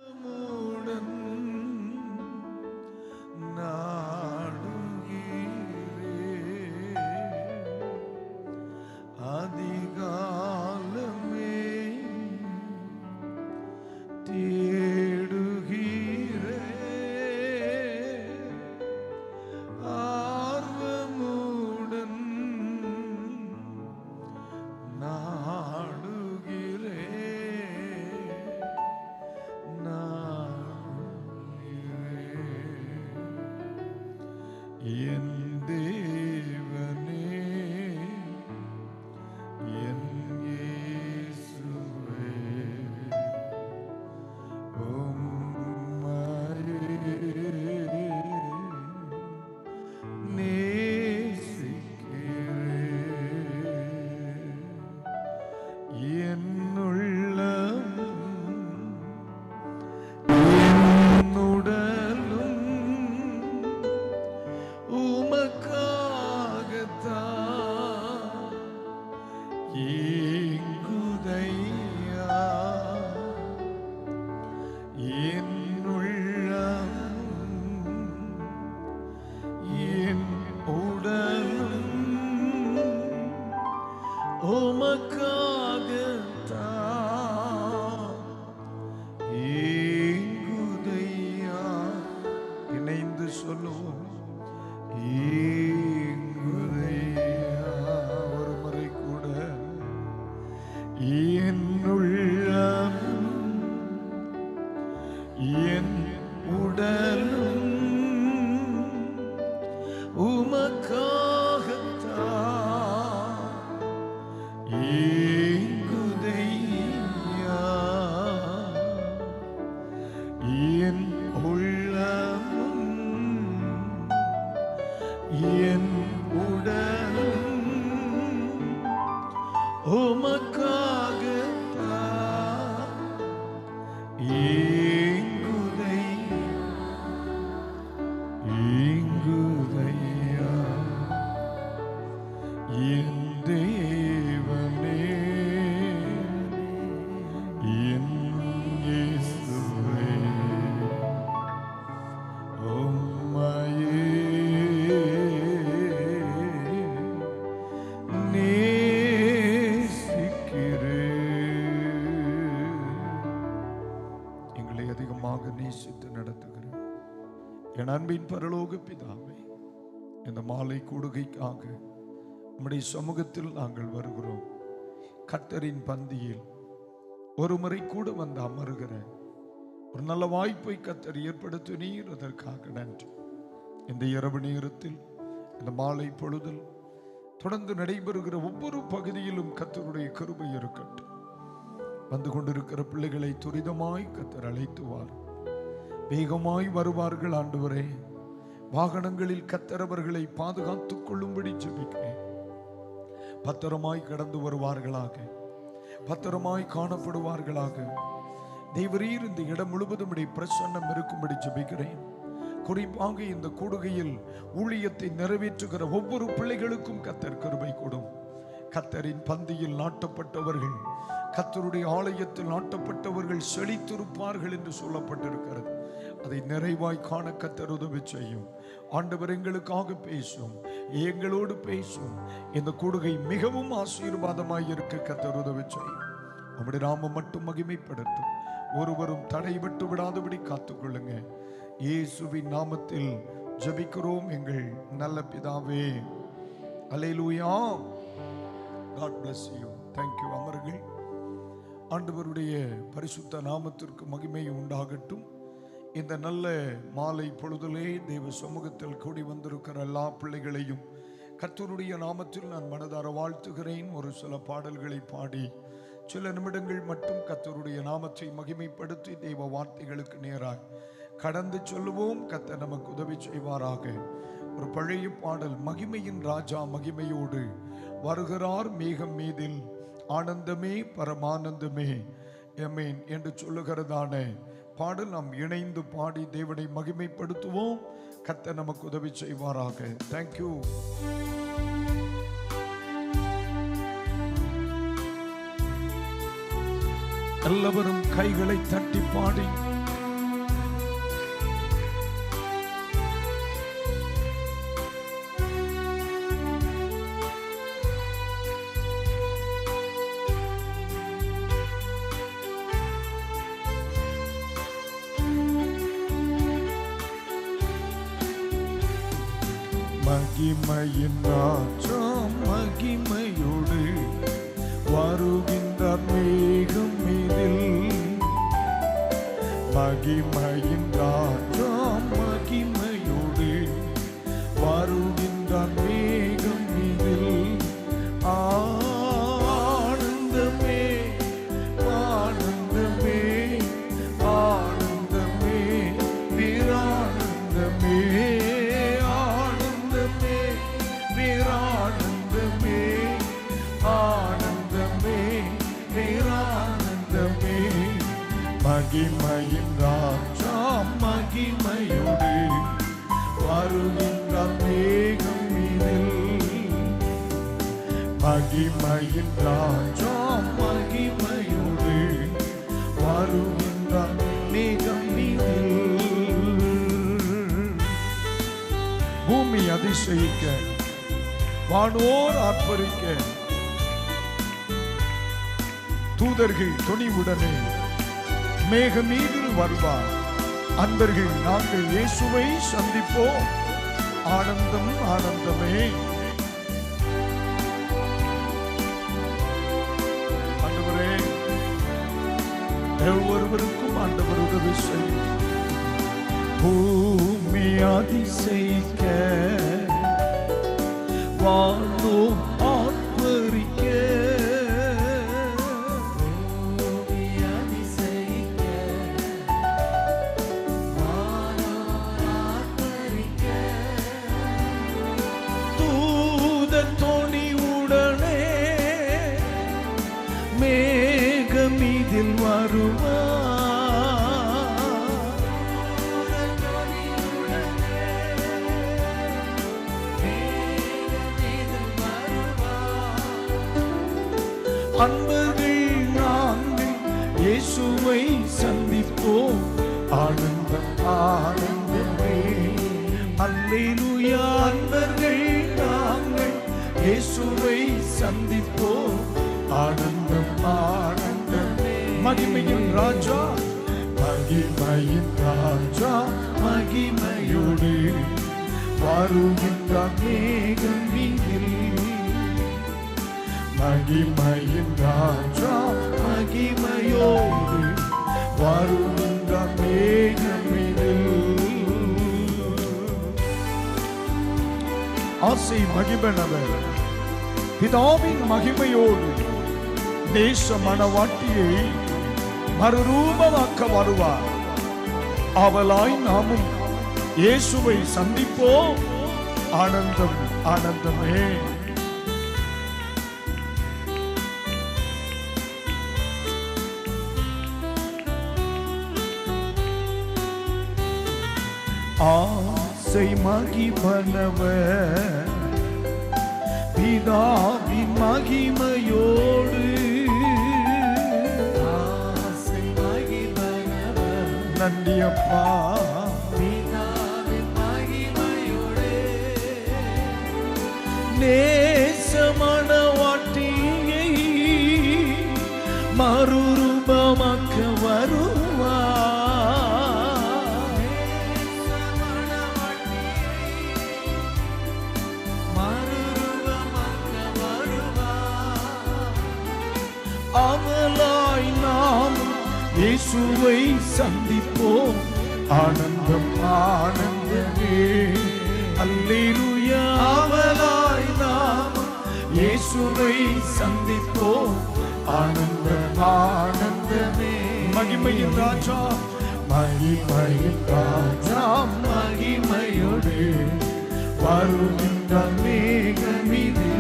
மூடன் நாடுகிறே அதிகாலமே தேடுகிறே ஆர்வமுடன் நாடுகிறே என் தேவனே என் இயேசுவே உம்மையே நேசிக்கிறேன் என் உள்ளம் என் உடலும் உமக்காகத்தான் ஏங்குதையா என் உள்ளம் என் உடலும் உமக்காகத்தான் ஏங்குதையா. இணைந்து சொல்லுவோம் ஏங்குதையா. ஒரு முறை கூட என் உள்ளம் என் உடலும் உமக்காகத்தான் ஏங்குதையா. என் உள்ளமும் என் உடலும் உமக்காகத்தான் ஏங்குதையா. என் தேவனே என் இயேசுவே உம்மையே எங்களை அதிகமாக நேசித்து நடத்துகிற என் அன்பின் பரலோக பிதாவே, இந்த மாலை கூடுகைக்காக நம்முடைய சமூகத்தில் நாங்கள் வருகிறோம். கர்த்தரின் பந்தியில் ஒரு முறை கூட வந்து அமருகிற ஒரு நல்ல வாய்ப்பை கர்த்தர் ஏற்படுத்தினீர், அதற்காக நன்றி. இந்த இரவு நேரத்தில் இந்த மாலை பொழுதில் தொடர்ந்து நடைபெறுகிற ஒவ்வொரு பகுதியிலும் கர்த்தருடைய கிருபை இருக்கட்டும். வந்து கொண்டிருக்கிற பிள்ளைகளை துரிதமாய் கர்த்தர் அழைத்துவார், வேகமாய் வருவார்கள். ஆண்டவரே, வாகனங்களில் கர்த்தர் அவர்களை பாதுகாத்துக் கொள்ளும்படி ஜெபிக்கிறேன். பத்திரமாய் கடந்து வருவார்களாக, பத்திரமாய் காணப்படுவார்களாக. தேவரீர் இந்த இடம் முழுவதும் பிரசன்னம் இருக்கும்படி ஜெபிக்கிறேன். குறிப்பாக இந்த கூடுகையில் ஊழியத்தை நிறைவேற்றுகிற ஒவ்வொரு பிள்ளைகளுக்கும் கர்த்தர் கிருபை கொடும். கர்த்தரின் பந்தியில் நாட்டப்பட்டவர்கள், கர்த்தருடைய ஆலயத்தில் நாட்டப்பட்டவர்கள் செழித்திருப்பார்கள் என்று சொல்லப்பட்டிருக்கிறது. அதை நிறைவாய் காண கர்த்தர் உதவி செய்யும். ஆண்டவர் எங்களுக்காக பேசும், எங்களோடு பேசும். இந்த கூடுகை மிகவும் ஆசீர்வாதமாய் இருக்க கர்த்தர் உதவி செய்யும். நம்முடைய நாமம் மட்டும் மகிமைப்படுத்தும். ஒருவரும் தடைபட்டு விடாதபடி காத்துக்கொள்ளுங்க. இயேசுவின் நாமத்தில் ஜெபிக்கிறோம் எங்கள் நல்ல பிதாவே. அல்லேலூயா. God bless you. Thank you. அமர்கள். ஆண்டவருடைய பரிசுத்த நாமத்திற்கு மகிமை உண்டாகட்டும். இந்த நல்ல மாலை பொழுதிலே தேவ சமூகத்தில் கூடி வந்திருக்கிற எல்லா பிள்ளைகளையும் கர்த்தருடைய நாமத்தில் நான் மனதார வாழ்த்துகிறேன். ஒரு சில பாடல்களை பாடி சில நிமிடங்கள் மட்டும் கர்த்தருடைய நாமத்தை மகிமைப்படுத்தி தேவ வார்த்தைகளுக்கு நேராய் கடந்து சொல்லுவோம். கர்த்தர் நமக்கு உதவி செய்வாராக. ஒரு பழைய பாடல், மகிமையின் ராஜா மகிமையோடு வருகிறார் மேகம் மீதில், ஆனந்தமே பரமானந்தமே ஆமென் என்று சொல்லுகிறதான பாடல் நாம் இணைந்து பாடி தேவனை மகிமைப்படுத்துவோம். கர்த்தர் நமக்கு உதவி செய்வாராக. தேங்க்யூ. எல்லாவரும் கைகளை தட்டி பாடி மகிமையின் ராஜா மகிமையோடு வருகின்றார் மேகம் மீதில். மகிமையின் ராஜா மகிமையோடு வருகின்றார் மேகம் மீதில். ஆனந்தமே ஆனந்தமே ஆனந்தமே பேரானந்தமே ஆனந்தமே பேரானந்தமே ஆனந்தமே பேரானந்தமே. மகிமையின் ராஜா மகிமையோடு வருகின்றார் மேகம் மீதில். மகிமையின் ராஜா மகிமையோடு வருகின்றார் மேகம் மீதில். பூமி அதிசயிக்க வானோர் ஆர்ப்பரிக்க தூதர்கள் துணிவுடனே மேக மீதில் வருவார். அன்பர்கள் நாங்கள் இயேசுவை சந்திப்போம். ஆனந்தம் ஆனந்தமே. ஆண்டவரே, ஒவ்வொருவருக்கும் ஆண்டவர் உதவி செய்யும். பூமி அதிசயிக்க வானோ ஆர்ப்பரிக்க மேகமீதில் வருவார். அன்பர்கள் நாங்கள் இயேசுவை சந்திப்போம். ஆனந்தம் ஆனந்தமே. அல்லேலூயா. அன்பர்கள் நாங்கள் இயேசுவை சந்திப்போம். ஆனந்தம் ஆனந்தமே. மகிமையின் ராஜா மகிமையின் ராஜா மகிமையோடு வருகின்றார் மேகம் மீதில். மகிமையின் ராஜா மகிமையோடு வருகின்றார் மேகம் மீதில். ஆசை மகிமைனவர் பிதாவின் மகிமையோடு தேச மணவாட்டியை மறுரூபமாக்க வருவார். அவளாய் நாமும் இயேசுவை சந்திப்போம். ஆனந்தம் ஆனந்தமே. ஆசை மகிமைனவர் பிதாவின் மகிமையோடு. ஆசை மகிமைனவர் நன்றி அப்பா. பிதாவின் மகிமையோடு நேச மணவாட்டியை மறுரூபமாக்க வருவார். அவளாய் நாம் இயேசுவை சந்திப்போம். ஆனந்தம் ஆனந்தமே. அல்லேலூயா. அவளாய் நாம் இயேசுவை சந்திப்போம். ஆனந்தம் ஆனந்தமே. மகிமையின் ராஜா மகிமையின் ராஜா மகிமையோடு வருகின்றார் மேகமீதில்.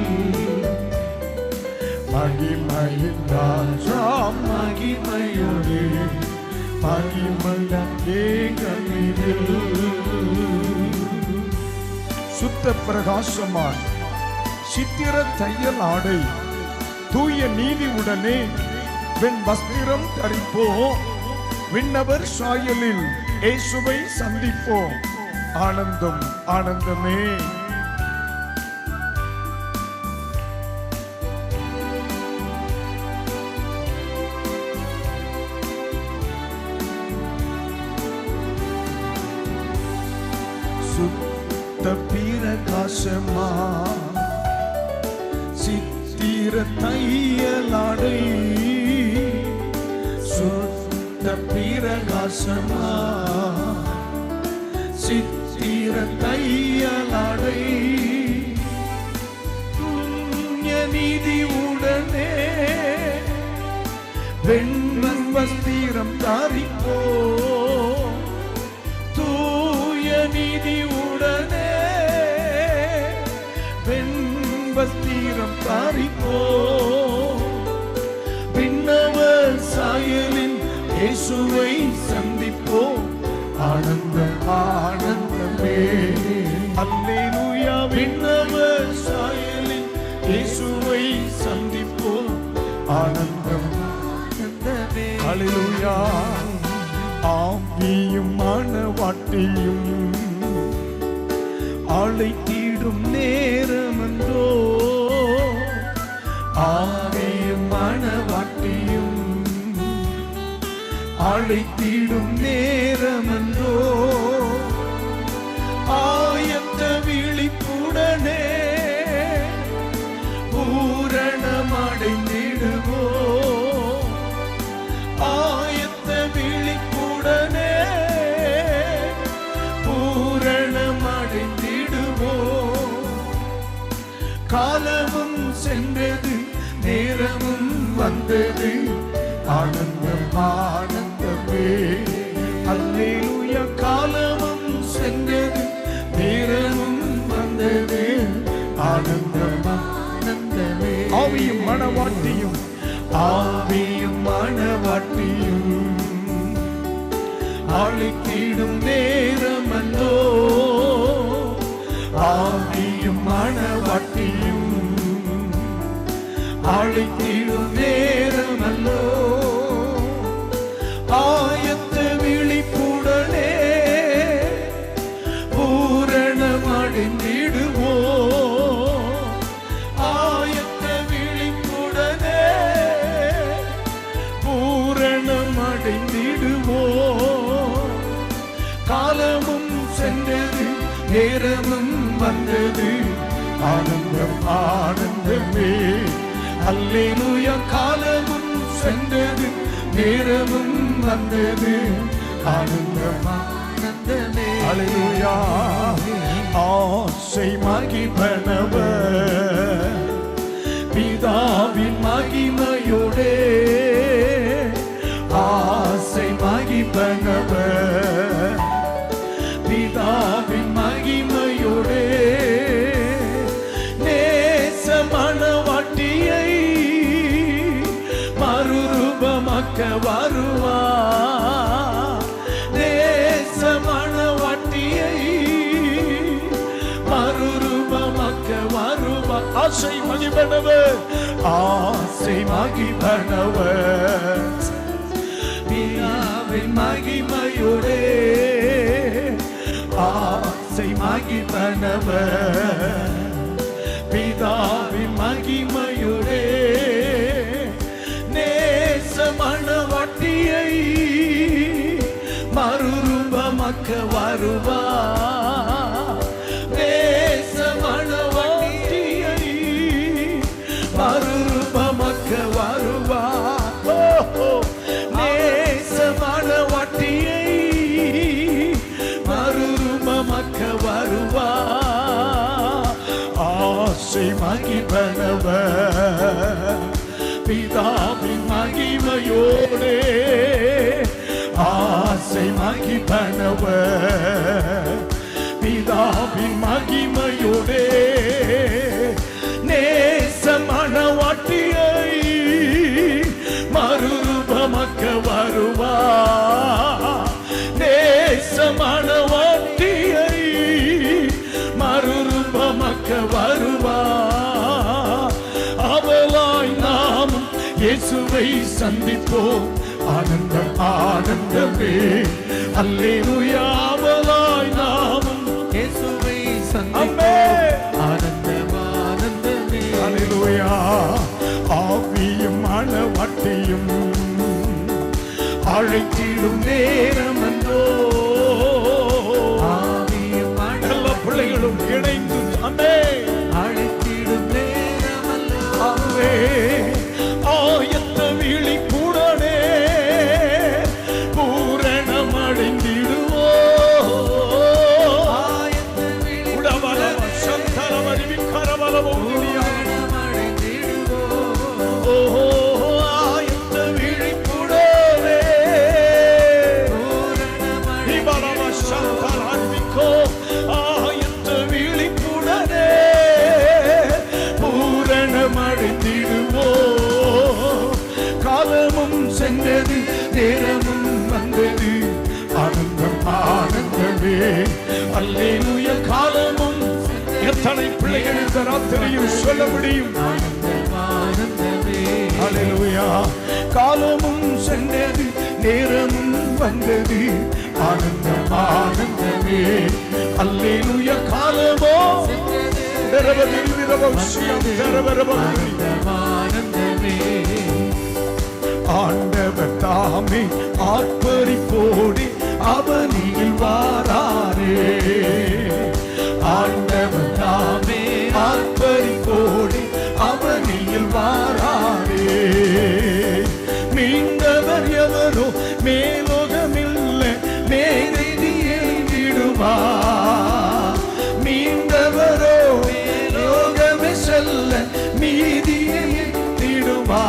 மகிமையின் ராஜா மகிமையோடு மகிமையின் மேகமீதில். சுத்த பிரகாசமாய் சித்திர தையல் ஆடை தூய நீதி உடனே வெண் வஸ்திரம் தரிப்போம். விண்ணவர் சாயலில் இயேசுவை சந்திப்போம். ஆனந்தம் ஆனந்தமே. சுத்த பிற பிரகாசமா சித்திர தையலாடை சுத்த பிரகாசமா சித்திர தையலாடை நீதி உடனே வெண்மண் வஸ்திரம் தாரிப்போ தூய நீதி உடனே வெண்வஸ்திரம் தாரிப்போ விண்ணவர் சாயலின் இயேசுவை சந்திப்போ ஆனந்த ஆனந்தமே அல்லேலூயா விண்ணவர் சாயலின் இயேசுவை சந்திப்போ ஆனந்தம் ஆனந்தமே அல்லேலூயா ஆவியும் மனவாட்டியும் அழைத்திடும் நேரமன்றோ ஆவியும் மனவாட்டியும் அழைத்திடும் நேரமன்றோ ஆயத்த விழிப்புடனே பூரணமடைந்திடுவோ ஆயத்த விழிப்புடனே பூரணமடைந்திடுவோ காலமும் சென்றது நேரமும் வந்தது ஆனந்தம் ஆனந்தமே அல்லேலூயா காலமும் சென்றது நேரமும் வந்தது ஆனந்தம் ஆனந்தமே ஆவியும் மனவாட்டியும் ஆவியும் மனவாட்டியும் அழைத்திடும் நேரமன்றோ ஆவியும் மனவாட்டியும் அழைத்திடும் நேரமல்லோ ஆயத்த விழிப்புடனே பூரணமடைந்திடுவோ ஆயத்த விழிப்புடனே பூரணமடைந்திடுவோ காலமும் சென்றது நேரமும் வந்தது ஆனந்தம் ஆனந்தமே அல்லேலூயா காலமும் சென்றது நேரமும் வந்தது ஆனந்தம் ஆனந்தமே அல்லேலூயா ஆசை மகிமைப்பவர் பிதாவின் மகிமையோடே ஆசை மகிமைப்பவர் பிதாவின் மகிமையோடே நேச மனவாட்டியை மறுரூபமாக்க வருவா நேச மனவாட்டியை மறுரூபமாக்க வருவா ஆசை மகிமைப்பவர் ஆசை மகிமைப்பவர் பிதாவின் மகிமையோடே ஆசை மகிமைப்பவர் பிதாவின் மகிமையோடே நேச மனவாட்டியை மறுரூபமாக்க வருவா நேச மனவாட்டியை மறுரூபமாக்க வருவா நேச மனவாட்டியை மறுரூபமாக்க வருவா ஆசை மகிமைப்பவர் பிதாவின் மகிமையோடே ஆசை மகிமைப்பவர் பிதாவின் மகிமையோடே நேச மனவாட்டியை மறுரூபமாக்க வருவா நேச மனவாட்டியை மறுரூபமாக்க வருவா அவளாய் நாமும் இயேசுவை சந்திப்போம் ஆனந்தம் ஆனந்தமே அல்லேலூயா அவளாய் நாமும் இயேசுவை சந்திப்போம் ஆனந்தம் ஆனந்தமே அல்லேலூயா ஆவியும் மனவாட்டியும் அழைத்திடும் நேரமன்றோ எல்லா பிள்ளைகளும் இணைந்து காலமும் சென்றது, நேரமும் வந்தது, ஆனந்தம் ஆனந்தமே. அல்லேலூயா. காலமும் எத்தனை பிள்ளைகள் இந்த ராத்திரியில் சொல்ல முடியும்? அல்லேலூயா. காலமும் சென்றது, நேரமும் வந்தது, ஆனந்தம் ஆனந்தமே. அல்லேலூயா. காலமோ ஆண்டவர் தாமே ஆர்ப்பரிப்போடு அவனில் வாராரே. ஆண்டவர் தாமே ஆர்ப்பரிப்போடு அவனில் வாராரே. மீண்டவர் எவரோ மேலோகமில்லை, மேலே எழுந்திடுவா. மீண்டவரோ மேலோகமே செல்ல மீதியை எட்டிடுவா.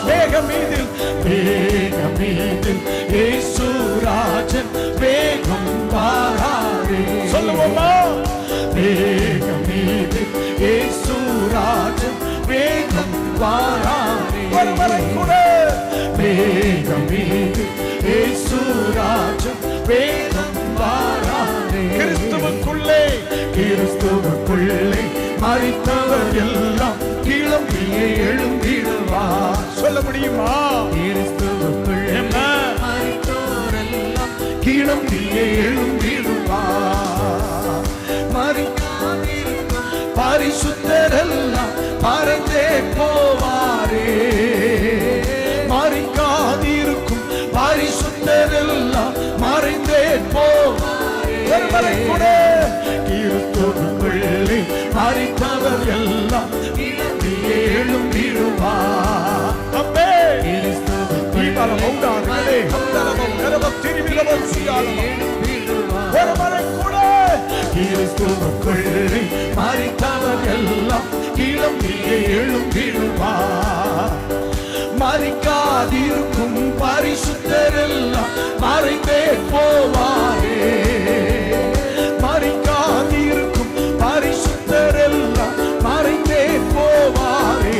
வேகமீதில் வேகமீதில் இயேசுராஜன் வேகம் வாராரே. சொல்லுவோமா? வேகமீதில் இயேசுராஜன் வேகம் வாராரே. ஒருவரை கூட வேகமீதில் இயேசுராஜன் வேகம் வாராரே. கிறிஸ்துவுக்குள்ளே கிறிஸ்துவுக்குள்ளே மரித்தவர் எல்லாம் கிளம்பியே எழுந்திடுவார். சொல்ல முடியுமா? கிறிஸ்துவுக்குள்ளே மரித்தோரெல்லாம் கிளம்பியே எழுந்திடுவார். மரிக்காதிருக்கும் பரிசுத்தரெல்லாம் மறைந்தே போவாரே. மரிக்காதிருக்கும் பரிசுத்தரெல்லாம் மறைந்தே போவாரே. ஒருவரை கூட கிறிஸ்துவுக்குள்ளே மரித்தவர் எல்லாம் கிளம்பியே எழுந்திடுவார். அப்பே ஒருவரை கூட கிறிஸ்துவுக்குள்ளே மரித்தவர் எல்லாம் கிளம்பியே எழுந்திடுவார். மரிக்காதிருக்கும் பரிசுத்தரெல்லாம் மறைந்தே போவாரே. மரிக்காதிருக்கும் பரிசுத்தரெல்லாம் மறைந்தே போவாரே.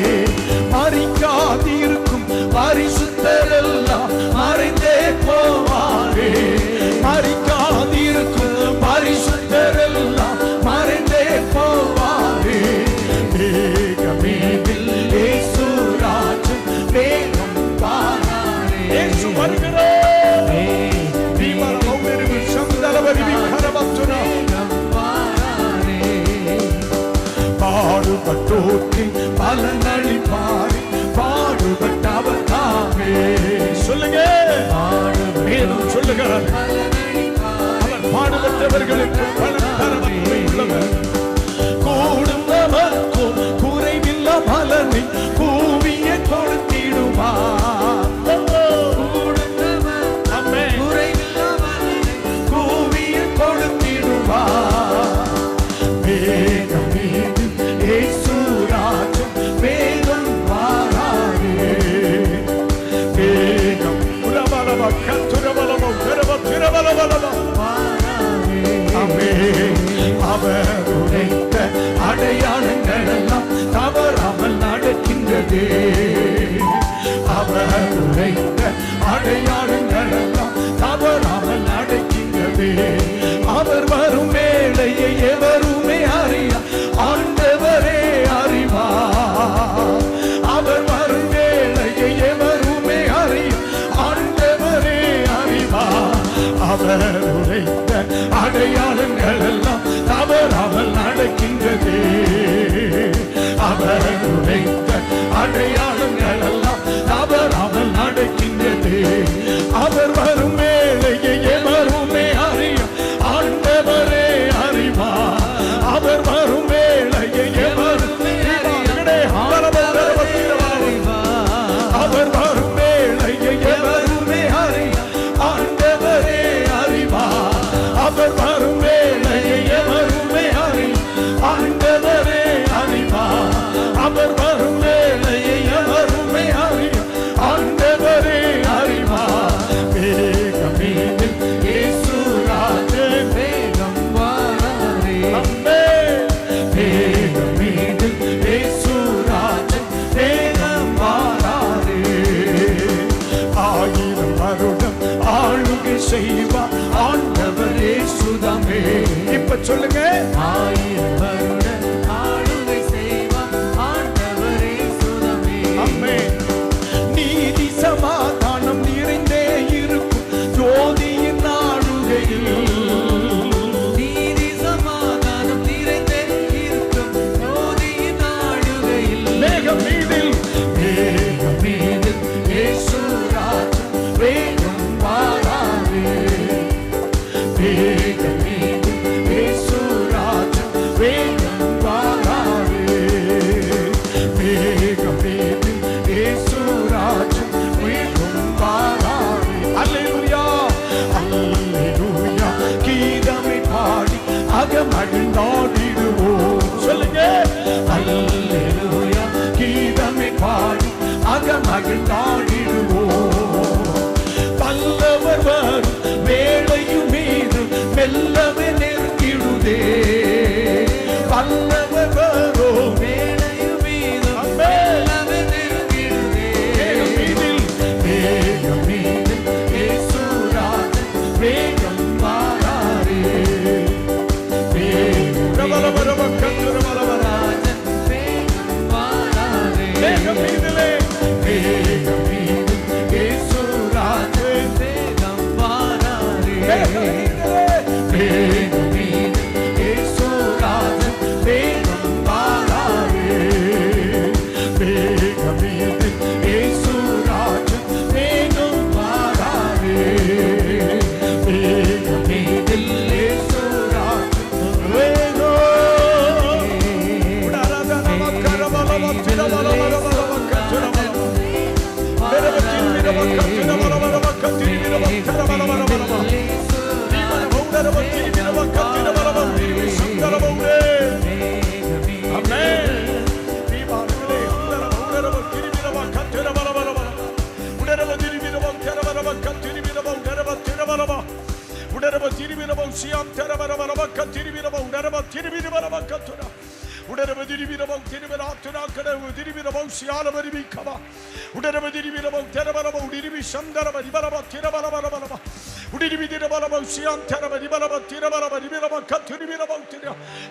மரிக்காதிருக்கும் பரிசுத்தரெல்லாம் மறைந்தே போவாரே. மரிக்காதிருக்கும் பரிசுத்தரெல்லாம் மறைந்தே போவாரே. வேகமீதில் இயேசுராஜன் வேகம் வாராரே. இயேசு வருகிறார். பாடுபட்டோர்க்கு பலனளிப்பார், பாடுபட்டவர் தாமே. சொல்லுங்க, சொல்லுகிறார். அவர் பாடுபட்டவர்களுக்கு பலன் தர உள்ளவர். கூடும் நமக்கும் குறைவில்ல பலனை கூவிய கொடுத்திடுவார். கூவிய கொடுத்திடுவார். வேகமீது இயேசுராஜன் வேகம் வாராரே. வேகம் உரபலவ கத்துரபலவ உரப திரபலவலவ வாராரே. அவர் உரைத்த அடையாளங்கள் எல்லாம் தவறாமல் நடக்கின்றதே. அவர் உரைத்த அடையாளங்கள் எல்லாம் தவறாமல் நடக்கின்றதே. அவர் வரும் வேளையை எவருமே அறியா, ஆண்டவரே அறிவார். அவர் வரும் வேளையை எவருமே அறியா, ஆண்டவரே அறிவார். அவர் உரைத்த அடையாளங்கள் எல்லாம் தவறாமல் நடக்கின்றதே. அவர் உரைத்த அடையாளங்கள் எல்லாம் தவறாமல் நடக்கின்றதே. அவர் வரும் வேளையை எவருமே அறியா, ஆண்டவரே அறிவார். அவர் வரும் வேளையை எவருமே அவர் வரும் வேளையை எவருமே அறியா, ஆண்டவரே அறிவார். அவர் வரும் வேளையை சொல்லுங்க. 1000 வருட ஆளுகை செய்வார் ஆண்டவரே சுதமே. ஆமென். நீதி சமாதானம் நிறைந்தே இருக்கும் ஜோதியின் ஆளுகையில். நீதி சமாதானம் நிறைந்தே இருக்கும் ஜோதியின் ஆளுகையில். மேகம் மீதில் இயேசு ராஜா வேகம் வாராரே. மேகம் மீதில் இயேசு ராஜா வேகம் வாராரே. மேகம் மீதில் இயேசு ராஜா வேகம் வாராரே. அல்லேலூயா அல்லேலூயா கீதமை பாடி அகமகிழ்ந்தாடிடுவோம். சொல்லுங்க. அல்லேலூயா கீதமை பாடி அகமகிழ்ந்தாடிடுவோம். வல்லவர் வரும் வேளையும் மீது மெல்லவே நெருங்கிடுதே. வல்லவர் வரும் வேளையும் மீதும் மெல்லவே நெருங்கிடுதே. மேகம் மீதில் இயேசு ராஜா வேகம் வாராரே. ராஜன் வேகம் வாராரே. மேகம் மீதிலே மேகம் மீதில் இயேசு ராஜா வேகம் வாராரே. மேகம் மீதில் இயேசு ராஜா வேகம் வாராரே. மேகம் மீதில் இயேசு ராஜா வேகம் வாராரே. மேகம் மீதில் இயேசு ராஜா வேகம்.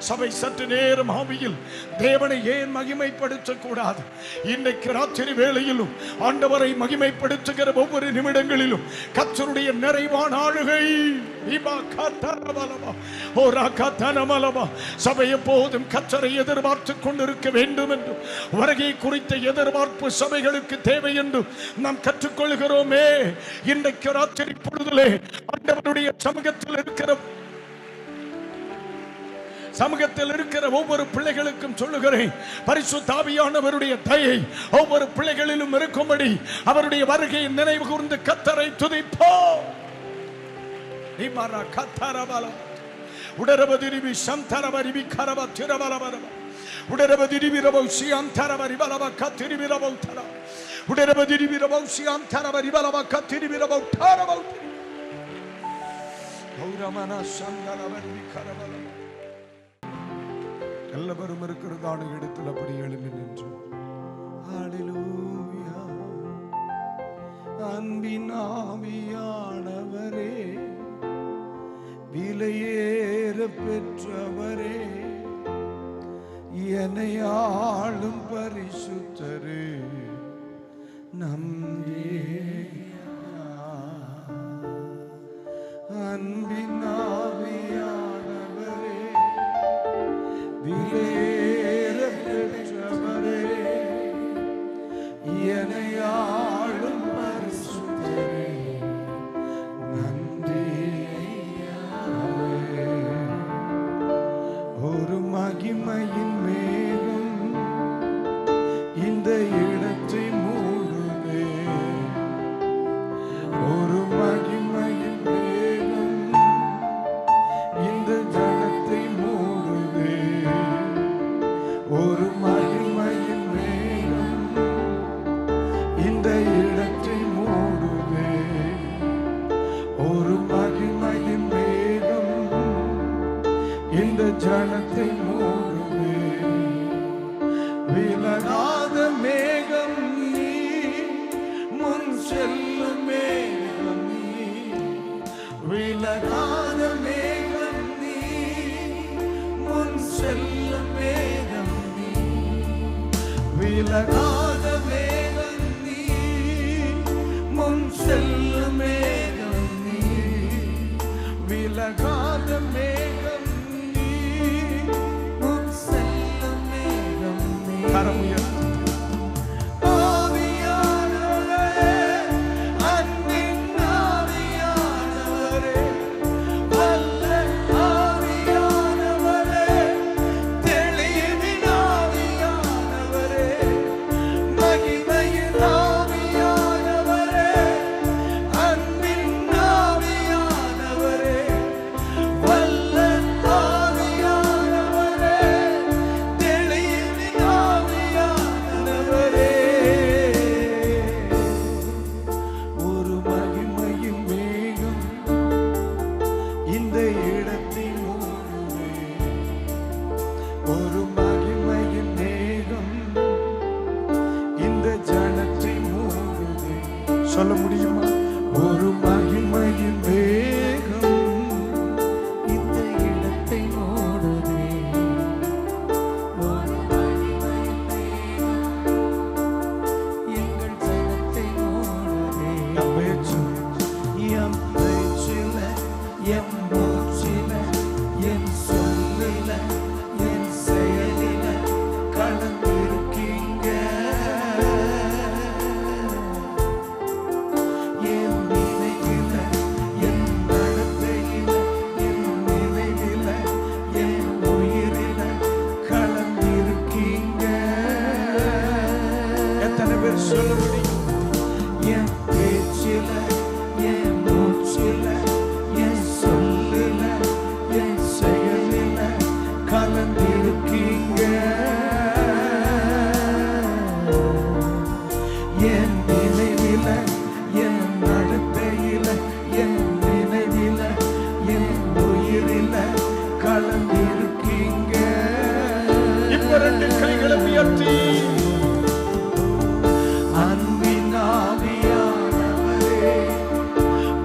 சபை சற்று நேரம் ஆவியில் தேவனை ஏன் மகிமைப்படுத்த கூடாது? இன்றைக்கு ராத்திரி வேளையிலும் ஆண்டவரை மகிமைப்படுத்துகிற ஒவ்வொரு நிமிடங்களிலும் கர்த்தருடைய நிறைவான ஆளுகை. சபை எப்போதும் கர்த்தரை எதிர்பார்த்து கொண்டிருக்க வேண்டும் என்று வருகை குறித்த எதிர்பார்ப்பு சபைகளுக்கு தேவை என்று நாம் கற்றுக்கொள்கிறோமே. இன்றைக்கு ராத்திரி பொழுதிலே ஆண்டவருடைய சமூகத்தில் இருக்கிற ஒவ்வொரு பிள்ளைகளுக்கும் சொல்லுகிறேன், பரிசுத்த ஆவியானவருடைய தயை ஒவ்வொரு பிள்ளைகளிலும் இருக்கும்படி அவருடைய வருகையை நினைவு கூர்ந்து கர்த்தரை துதிப்போம். உடரபதிரிபி சந்தரபரிபி கரப திரபலபரப உடரபதிரிபிரபௌ சியாந்தரபரிபலப கத்திரிபிரபௌ தர உடரபதிரிபிரபௌ சியாந்தரபரிபலப கத்திரிபிரபௌ தரபௌ கௌரமன சந்தரபரிபி கரபல. எல்லாரும் இருக்கிறதான இடத்தில் அப்படி எழும்பி நின்று ஹல்லேலூயா. அன்பின் ஆவியானவரே, விலையேற பெற்றவரே, என்னை ஆளும் பரிசுத்தரே, அன்பின் ஆவியானவரே, விலையேற பெற்றவரே, என்னை ஆளும் பரிசுத்தரே, ஒரு மகிமையின் மேகம் இந்த இடத்தை மூடுதே. முன் செல்லும் மேகம் நீ, விலகாத மேகம் நீ, முன் செல்லும் மேகம் நீ. கரம் உயர்த்தி சொல்ல முடியுமா? ஒரு மகிமையின் வேகம் இந்த இடத்தை மூடுதே. ஒரு மகிமையின் வேகம் எங்கள் ஜனத்தை மூடுதே. என் பேச்சு, என் பேச்சில, என் மூச்சில, என் சொல்லில, என் செயலில கலந்திருக்கீங்க. என் நினைவில, என் நடத்தையில, என் நினைவில, என் உயிரில கலந்திருக்கீங்க. எத்தனை பேர் சொல்ல முடியும்? என் பேச்சில, என் மூச்சில, என் சொல்லில, என் செயலில கலந்திருக்கீங்க. என் நினைவில, என் நடத்தையில, என் நினைவில, என் உயிரில கலந்திருக்கீங்க. இப்ப ரெண்டு கைகளை உயர்த்தி அன்பின் ஆவியானவரே,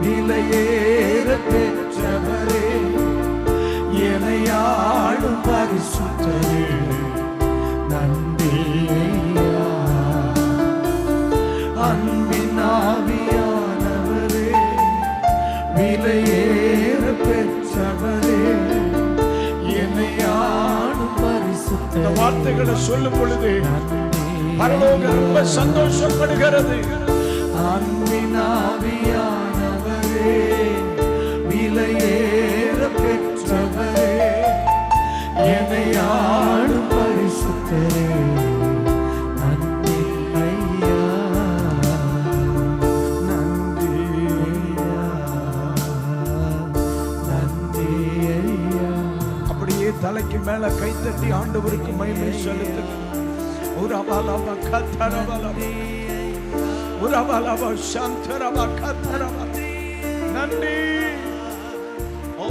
விலையேற பெற்றவரே, என்னை ஆளும் பரிசுத்தரே, நன்றி ஐயா. அன்பின் ஆவியானவரே, விலையேற பெற்றவரே, என்னை ஆளும் இந்த பரிசுத்தரே, வார்த்தைகளை சொல்லும் பொழுது நன்றி பரலோகம் ரொம்ப சந்தோஷப்படுகிறது. அன்பின் ஆவியானவரே, விலையேற பெற்றவரே, என்னை ஆளும் பரிசுத்தரே, நன்றி ஐயா, நன்றி ஐயா, நன்றி ஐயா. அப்படியே தலைக்கு மேல கைத்தட்டி ஆண்டவருக்கு மகிமை செலுத்துங்க. உரபாலபா கத்தரபாலபா, உரபாலபா சாந்தரபா கத்தரபா. நன்றி. ஓ